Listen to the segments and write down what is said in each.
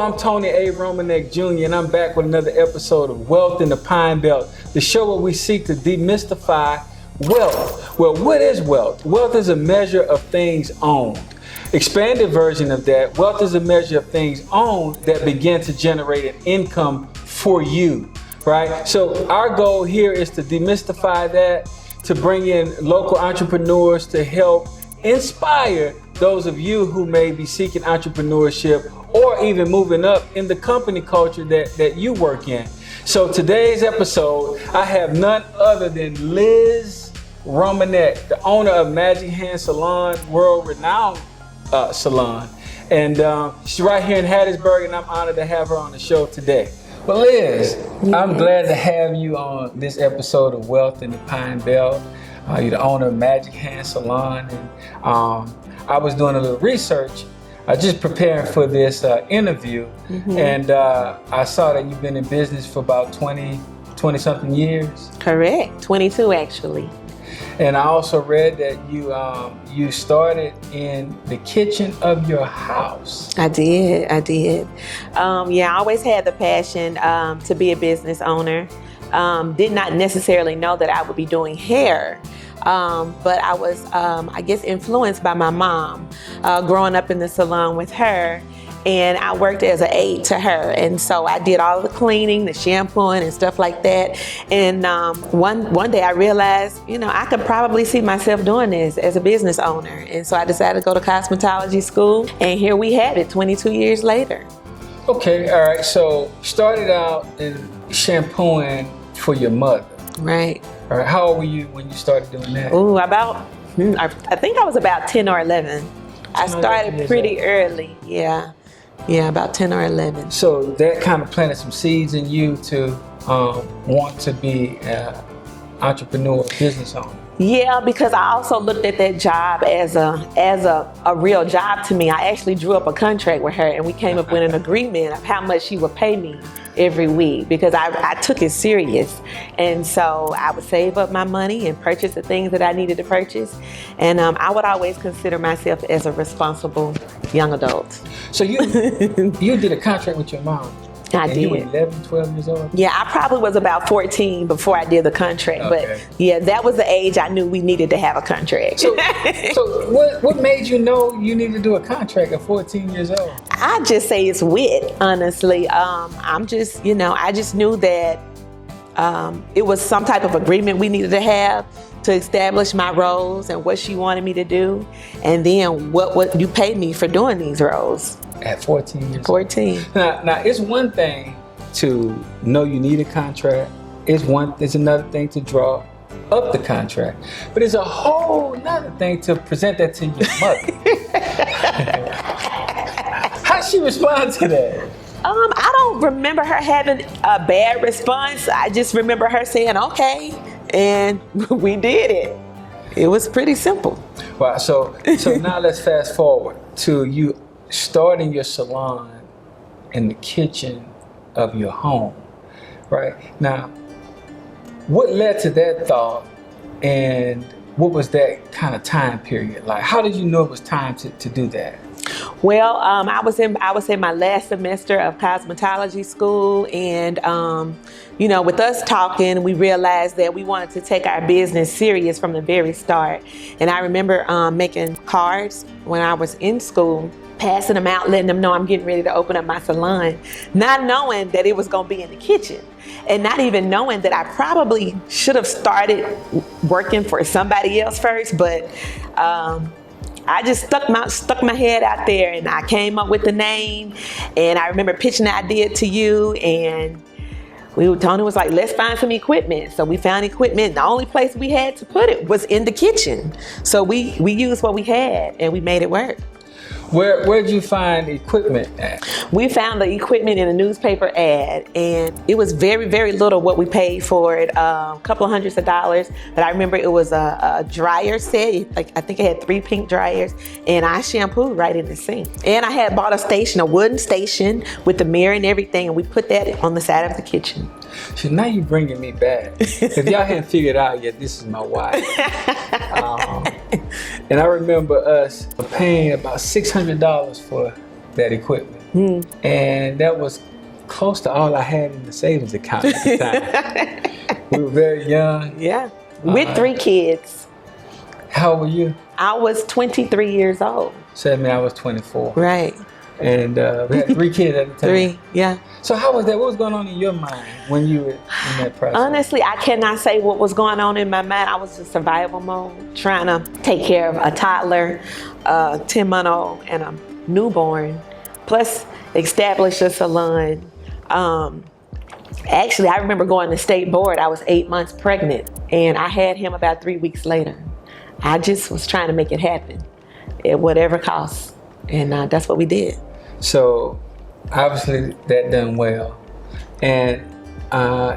I'm Tony A. Reimonenq Jr., and I'm back with another episode of Wealth in the Pine Belt, the show where we seek to demystify wealth. Well, what is wealth? Wealth is a measure of things owned. Expanded version of that, wealth is a measure of things owned that begin to generate an income for you, right? So our goal here is to demystify that, to bring in local entrepreneurs to help inspire those of you who may be seeking entrepreneurship or even moving up in the company culture that you work in. So today's episode, I have none other than Liz Reimonenq, the owner of Magic Hand Salon, world-renowned salon. And she's right here in Hattiesburg, and I'm honored to have her on the show today. But Liz, I'm glad to have you on this episode of Wealth in the Pine Belt. You're the owner of Magic Hand Salon, and I was doing a little research, just preparing for this interview, and I saw that you've been in business for about 20-something years. Correct, 22 actually. And I also read that you started in the kitchen of your house. I did. I always had the passion to be a business owner. Did not necessarily know that I would be doing hair. But I was, I guess, influenced by my mom, growing up in the salon with her, and I worked as an aide to her. And so I did all the cleaning, the shampooing and stuff like that. And one day I realized, I could probably see myself doing this as a business owner. And so I decided to go to cosmetology school, and here we had it 22 years later. Okay, all right. So you started out in shampooing for your mother. Right. All right, how old were you when you started doing that? Ooh, I think I was about 10 or 11. I started pretty early, yeah, about 10 or 11. So that kind of planted some seeds in you to want to be an entrepreneur, business owner. Yeah, because I also looked at that job as a real job to me. I actually drew up a contract with her, and we came up with an agreement of how much she would pay me every week, because I took it serious. And so I would save up my money and purchase the things that I needed to purchase. And I would always consider myself as a responsible young adult. So you did a contract with your mom? I did. You were 11, 12 years old? Yeah, I probably was about 14 before I did the contract. Okay. But yeah, that was the age I knew we needed to have a contract. So what made you know you needed to do a contract at 14 years old? I just say it's wit, honestly. I just knew that it was some type of agreement we needed to have to establish my roles and what she wanted me to do, and then what you pay me for doing these roles. At 14 years old. 14. Now it's one thing to know you need a contract. It's another thing to draw up the contract. But it's a whole another thing to present that to your mother. How'd she respond to that? I don't remember her having a bad response. I just remember her saying, okay, and we did it. It was pretty simple. Wow, so now let's fast forward to you starting your salon in the kitchen of your home, right? Now, what led to that thought, and what was that kind of time period like? How did you know it was time to do that? Well, I was in my last semester of cosmetology school, and with us talking, we realized that we wanted to take our business serious from the very start. And I remember making cards when I was in school, passing them out, letting them know I'm getting ready to open up my salon, not knowing that it was going to be in the kitchen, and not even knowing that I probably should have started working for somebody else first, but I just stuck my head out there, and I came up with the name. And I remember pitching the idea to you, and Tony was like, let's find some equipment. So we found equipment. The only place we had to put it was in the kitchen. So we used what we had, and we made it work. Where'd you find equipment at? We found the equipment in a newspaper ad, and it was very, very little what we paid for it, a couple of hundreds of dollars. But I remember it was a dryer set. I think it had 3 pink dryers, and I shampooed right in the sink. And I had bought a wooden station with the mirror and everything, and we put that on the side of the kitchen. So now you're bringing me back. If y'all hadn't figured out yet, this is my wife. And I remember us paying about $600 for that equipment. and that was close to all I had in the savings account at the time. We were very young. Yeah, with 3 kids. How old were you? I was 23 years old. So that meant I was 24. Right. And we had 3 kids at the time. 3, yeah. So how was that? What was going on in your mind when you were in that process? Honestly, I cannot say what was going on in my mind. I was in survival mode, trying to take care of a toddler, a 10-month-old, and a newborn, plus establish a salon. Actually, I remember going to state board. I was 8 months pregnant, and I had him about 3 weeks later. I just was trying to make it happen at whatever cost, and that's what we did. So obviously that done well, and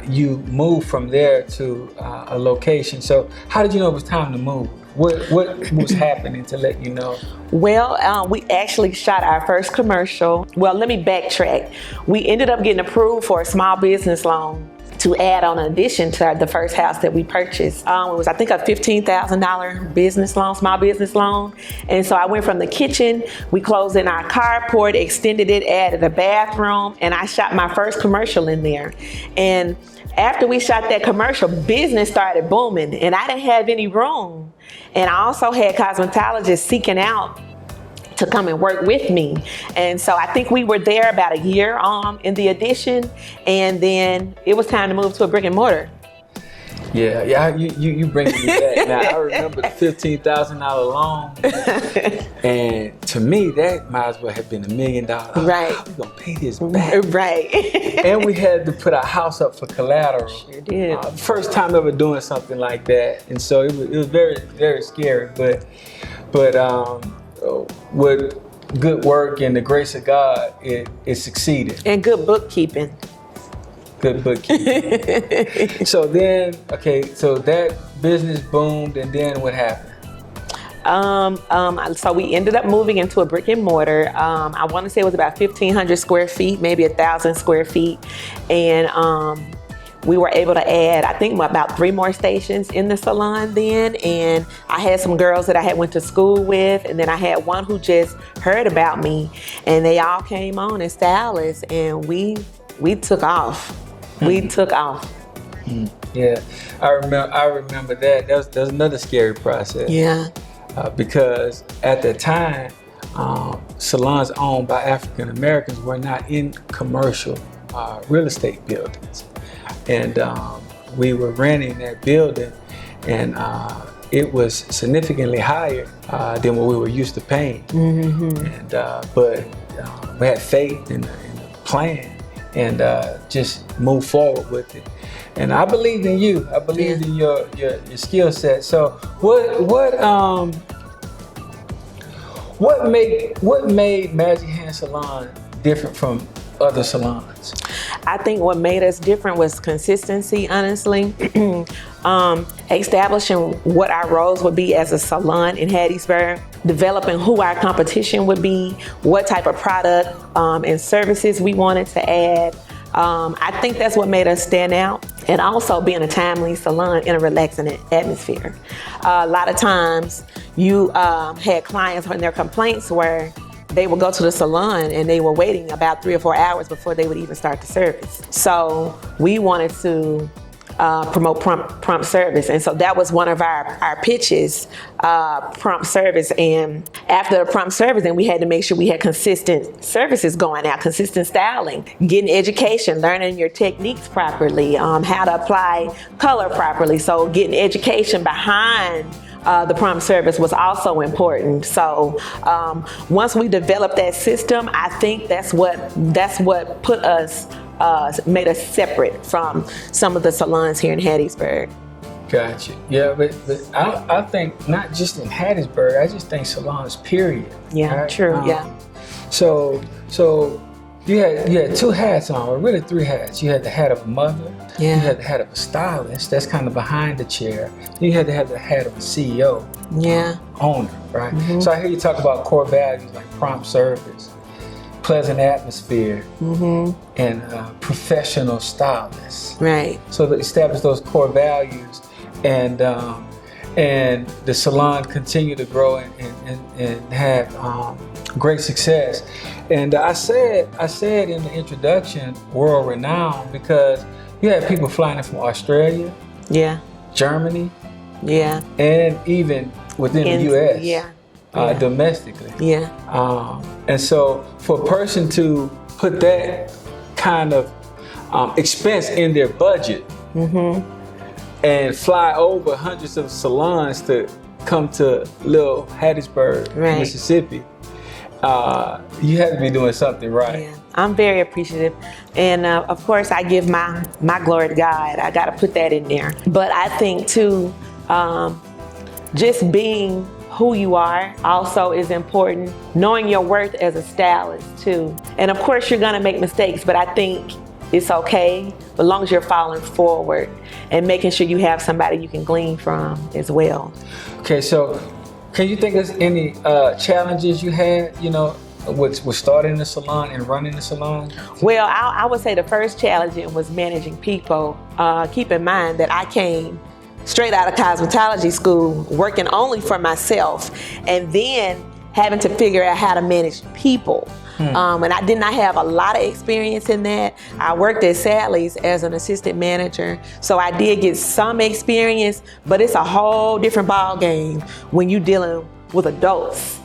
you moved from there to a location. So how did you know it was time to move? What was happening to let you know? Well, we actually shot our first commercial. Well, let me backtrack. We ended up getting approved for a small business loan to add on in addition to the first house that we purchased. It was, I think, a $15,000 business loan, small business loan. And so I went from the kitchen, we closed in our carport, extended it, added a bathroom, and I shot my first commercial in there. And after we shot that commercial, business started booming, and I didn't have any room. And I also had cosmetologists seeking out to come and work with me. And so I think we were there about a year in the addition, and then it was time to move to a brick and mortar. Yeah, you bring me back. Now, I remember the $15,000 loan, and to me, that might as well have been $1 million. Right. How we gonna pay this back? Right. And we had to put our house up for collateral. Sure did. First time ever doing something like that, and so it was very, very scary. But with good work and the grace of God, it succeeded. And good bookkeeping. Good bookkeeping. So then, so that business boomed, and then what happened? So we ended up moving into a brick and mortar. I want to say it was about 1,500 square feet, maybe 1,000 square feet. And we were able to add, I think, about 3 more stations in the salon then. And I had some girls that I had went to school with, and then I had one who just heard about me, and they all came on as stylists, and we took off. We took off. Yeah, I remember that. That was another scary process. Yeah. Because at the time, salons owned by African Americans were not in commercial real estate buildings. And we were renting that building, and it was significantly higher than what we were used to paying. And but we had faith in the plan, and just move forward with it. And I believed in you. I believed in your skill set. So what made Magic Hand Salon different from other salons? I think what made us different was consistency, honestly. Establishing what our roles would be as a salon in Hattiesburg, developing who our competition would be, what type of product and services we wanted to add. I think that's what made us stand out, and also being a timely salon in a relaxing atmosphere. A lot of times you had clients when their complaints were they would go to the salon and they were waiting about 3 or 4 hours before they would even start the service. So we wanted to promote prompt service, and so that was one of our pitches, prompt service. And after the prompt service, then we had to make sure we had consistent services going out, consistent styling, getting education, learning your techniques properly, how to apply color properly. So getting education behind the prompt service was also important. So once we developed that system, I think that's what put us, made us separate from some of the salons here in Hattiesburg. Gotcha. Yeah, but I think not just in Hattiesburg, I just think salons, period. Yeah, right? True, yeah. So you had 2 hats on, or really 3 hats. You had the hat of a mother, you had the hat of a stylist, that's kind of behind the chair. You had to have the hat of a CEO, owner, right? So I hear you talk about core values like prompt service, pleasant atmosphere, and professional stylist. Right. So to establish those core values, and and the salon continued to grow and have great success. And I said in the introduction, world renowned, because you had people flying in from Australia, Yeah. Germany, Yeah. and even within the U.S. Yeah. Domestically. Yeah. And so for a person to put that kind of expense in their budget and fly over hundreds of salons to come to little Hattiesburg, Right. Mississippi, you have to be doing something right. Yeah, I'm very appreciative. And of course, I give my glory to God. I got to put that in there. But I think too, just being who you are also is important. Knowing your worth as a stylist too. And of course, you're going to make mistakes, but I think it's okay as long as you're following forward and making sure you have somebody you can glean from as well. Okay, so can you think of any challenges you had, with starting the salon and running the salon? Well, I would say the first challenge was managing people. Keep in mind that I came straight out of cosmetology school, working only for myself, and then having to figure out how to manage people. And I did not have a lot of experience in that. I worked at Sally's as an assistant manager, so I did get some experience, but it's a whole different ball game when you're dealing with adults.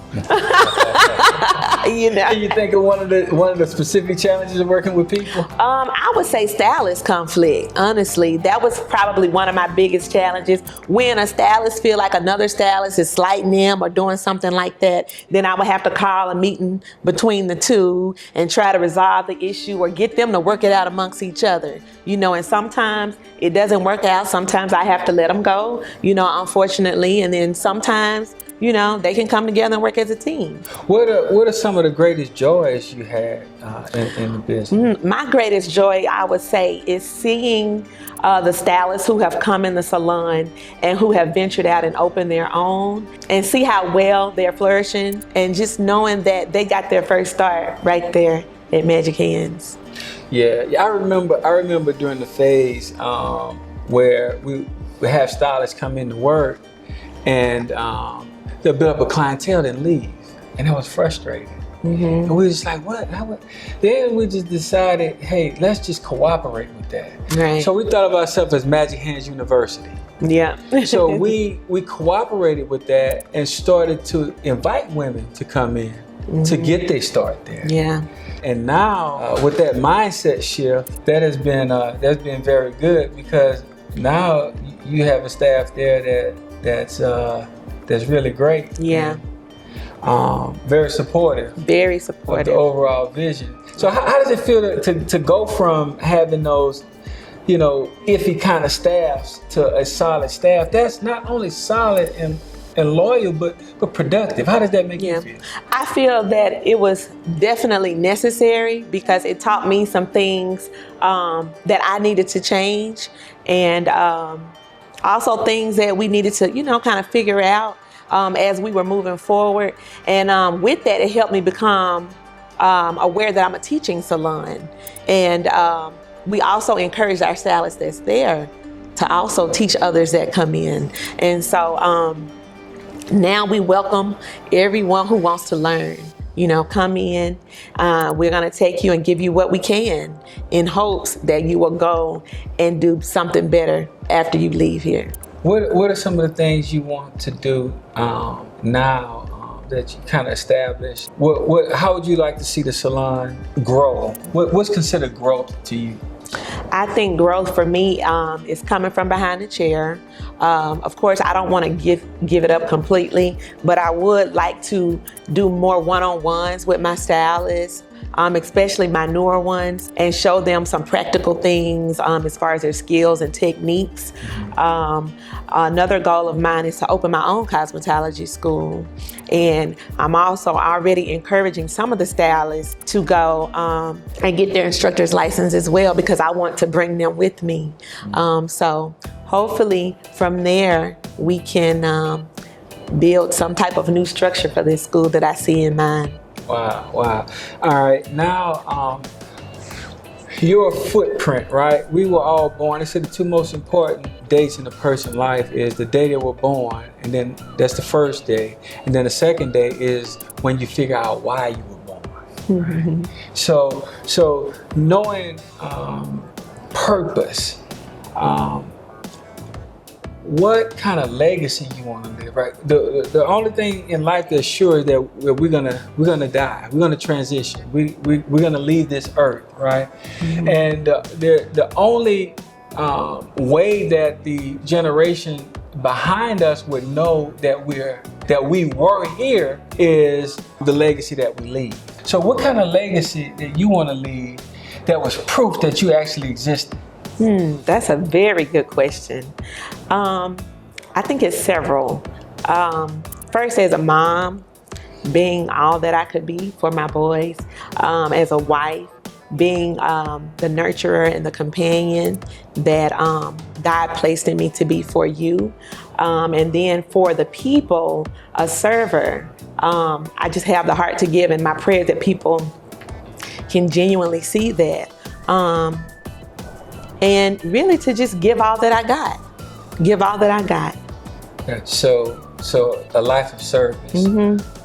Can you think of one of the specific challenges of working with people? I would say stylist conflict. Honestly, that was probably one of my biggest challenges. When a stylist feel like another stylist is slighting them or doing something like that, then I would have to call a meeting between the two and try to resolve the issue or get them to work it out amongst each other. And sometimes it doesn't work out. Sometimes I have to let them go, unfortunately, and then sometimes they can come together and work as a team. What are some of the greatest joys you had in the business? My greatest joy, I would say, is seeing the stylists who have come in the salon and who have ventured out and opened their own, and see how well they're flourishing, and just knowing that they got their first start right there at Magic Hands. Yeah, I remember during the phase where we have stylists come in to work, and they'll build up a clientele and leave, and it was frustrating. And we were just like, what? Then we just decided, hey, let's just cooperate with that. Right. So we thought of ourselves as Magic Hands University. Yeah. So we cooperated with that and started to invite women to come in to get their start there. Yeah. And now with that mindset shift, that's been very good, because now you have a staff there that's really great. Yeah. Very supportive. Very Of supportive. the overall vision. So how does it feel to go from having those, iffy kind of staffs to a solid staff that's not only solid and loyal, but productive? How does that make you feel? I feel that it was definitely necessary, because it taught me some things that I needed to change, and also things that we needed to, kind of figure out as we were moving forward. And with that, it helped me become aware that I'm a teaching salon. And we also encouraged our stylists that's there to also teach others that come in. And so now we welcome everyone who wants to learn. Come in. We're going to take you and give you what we can, in hopes that you will go and do something better after you leave here. What are some of the things you want to do now that you kind of established? How would you like to see the salon grow? What's considered growth to you? I think growth for me is coming from behind the chair. Of course, I don't want to give it up completely, but I would like to do more one-on-ones with my stylists, especially my newer ones, and show them some practical things as far as their skills and techniques. Another goal of mine is to open my own cosmetology school. And I'm also already encouraging some of the stylists to go and get their instructor's license as well, because I want to bring them with me. So hopefully from there, we can build some type of new structure for this school that I see in mind. Wow. All right, now your footprint, right? We were all born. They said the two most important dates in a person's life is the day they were born, and then that's the first day. And then the second day is when you figure out why you were born. Right? So knowing purpose, what kind of legacy you want to live, right? The only thing in life that's sure is that we're gonna die. We're gonna transition. We're gonna leave this earth, right? Mm-hmm. And the only way that the generation behind us would know that we were here is the legacy that we leave. So what kind of legacy that you want to leave that was proof that you actually existed? That's a very good question. I think it's several. First, as a mom, being all that I could be for my boys. As a wife, being the nurturer and the companion that God placed in me to be for you. And then for the people, a server. I just have the heart to give, and my prayer that people can genuinely see that. And really to just give all that I got. Give all that I got. So a life of service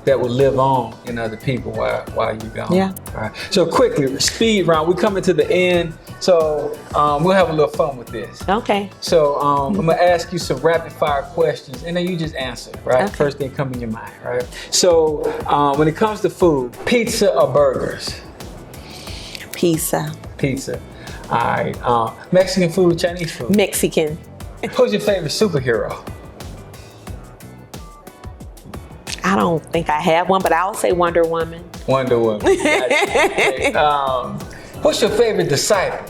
that will live on in other people while you're gone. Yeah. All right. So quickly, speed round. We're coming to the end. So we'll have a little fun with this. Okay. So I'm gonna ask you some rapid fire questions, and then you just answer, right? Okay. First thing come in your mind, right? So when it comes to food, pizza or burgers? Pizza. Pizza. All right. Mexican food, Chinese food? Mexican. Who's your favorite superhero? I don't think I have one, but I would say Wonder Woman. Wonder Woman. Okay. What's your favorite disciple?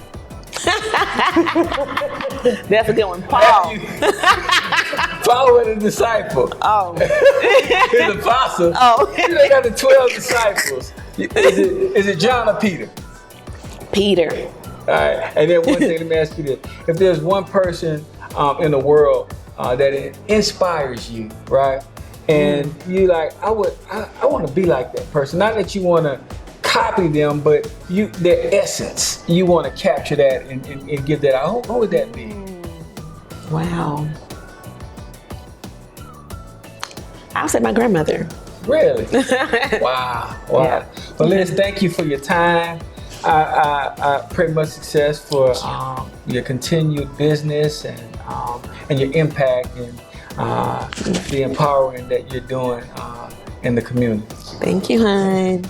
That's a good one. Paul. Follow the disciple. Oh. His apostle. Oh. They got the 12 disciples. Is it John or Peter? Peter. All right. And then one thing, let me ask you this. If there's one person in the world that inspires you, right? And you like, I want to be like that person. Not that you want to copy them, but their essence. You want to capture that and give that out. What would that be? Wow. I would say my grandmother. Really? Wow. Yeah. Well, Liz, thank you for your time. I pray much success for your continued business and your impact and the empowering that you're doing in the community. Thank you, hon.